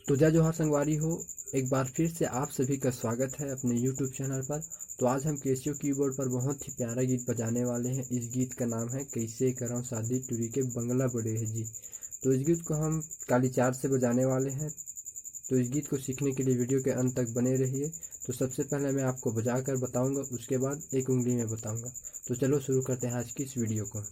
तो जय जोहार संगवारी हो। एक बार फिर से आप सभी का स्वागत है अपने YouTube चैनल पर। तो आज हम कैसियो कीबोर्ड पर बहुत ही प्यारा गीत बजाने वाले हैं। इस गीत का नाम है कैसे कराव शादी टूरी के बंगला बड़े है जी। तो इस गीत को हम काली चार से बजाने वाले हैं। तो इस गीत को सीखने के लिए वीडियो के अंत तक बने रहिए। तो सबसे पहले मैं आपको बजा कर बताऊँगा, उसके बाद एक उंगली में बताऊँगा। तो चलो शुरू करते हैं आज की इस वीडियो को।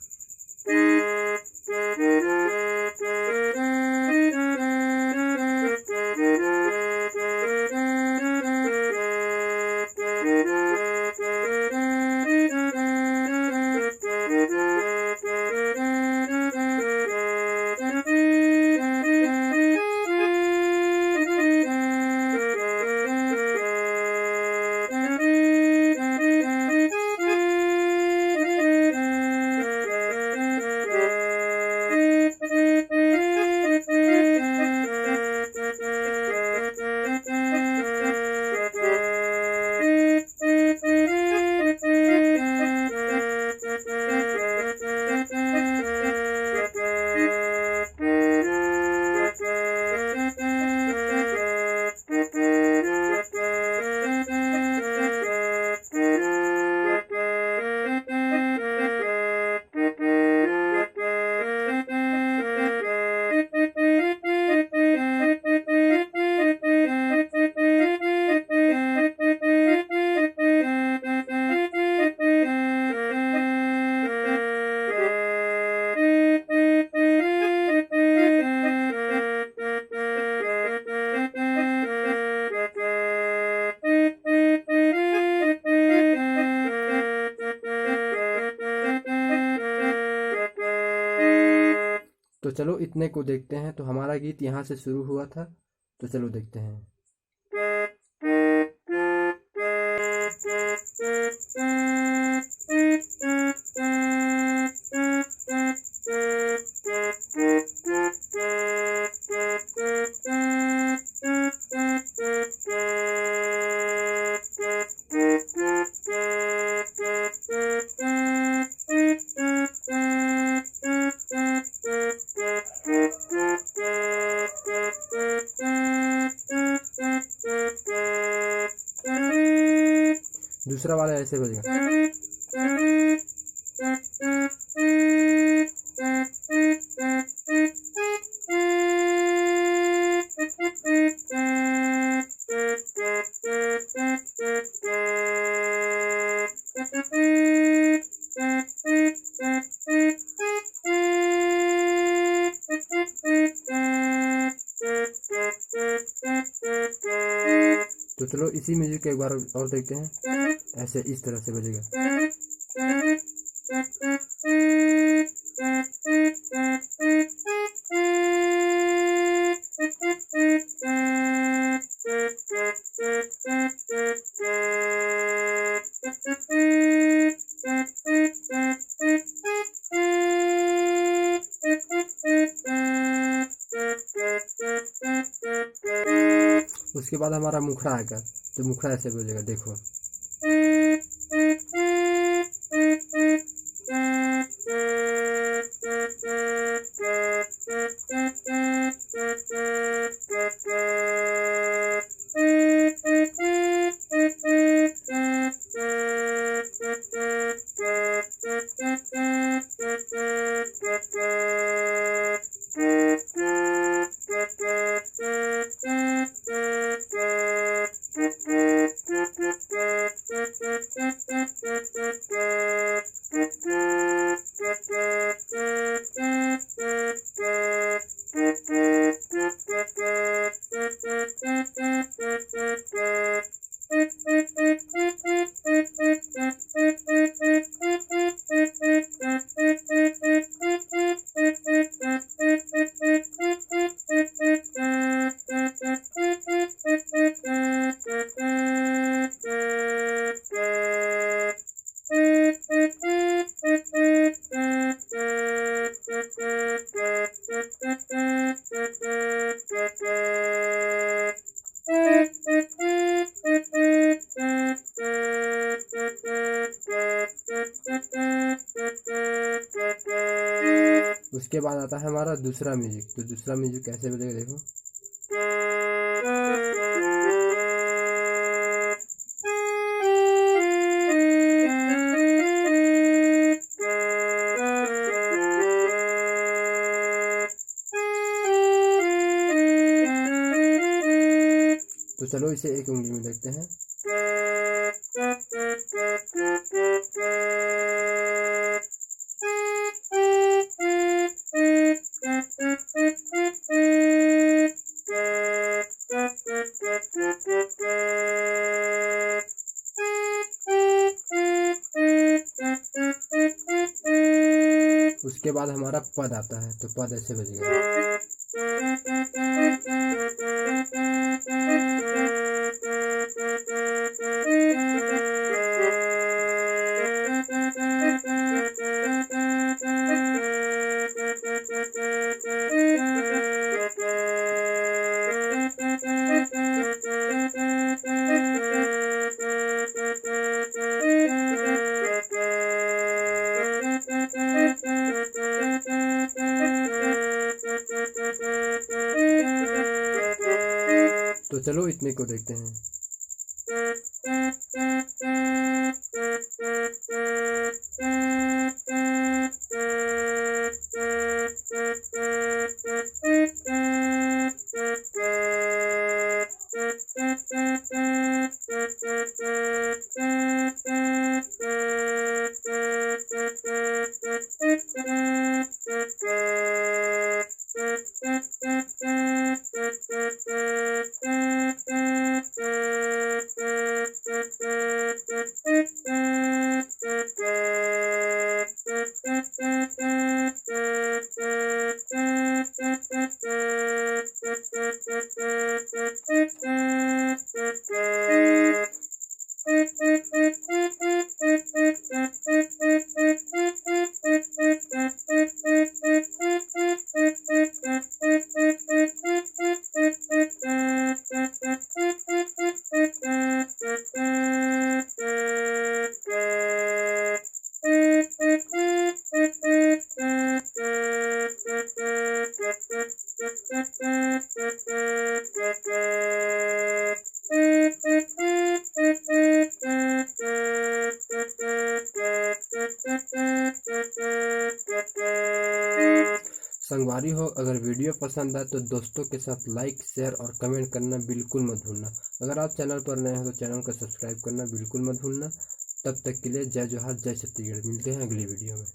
तो चलो इतने को देखते हैं। तो हमारा गीत यहाँ से शुरू हुआ था, तो चलो देखते हैं। दूसरा वाला ऐसे बजेगा। तो चलो इसी म्यूजिक को एक बार और देखते हैं। ऐसे इस तरह से बजेगा। उसके बाद हमारा मुखड़ा आएगा, तो मुखड़ा ऐसे बजेगा, देखो। उसके बाद आता है हमारा दूसरा म्यूजिक। तो दूसरा म्यूजिक कैसे बजेगा, देखो। तो चलो इसे एक उंगली में देखते हैं। उसके बाद हमारा पद आता है, तो पद ऐसे बजेगा। तो चलो इतने को देखते हैं। संगवारी हो, अगर वीडियो पसंद आए तो दोस्तों के साथ लाइक, शेयर और कमेंट करना बिल्कुल मत भूलना। अगर आप चैनल पर नए हो तो चैनल को सब्सक्राइब करना बिल्कुल मत भूलना। तब तक के लिए जय जोहार, जय छत्तीसगढ़। मिलते हैं अगली वीडियो में।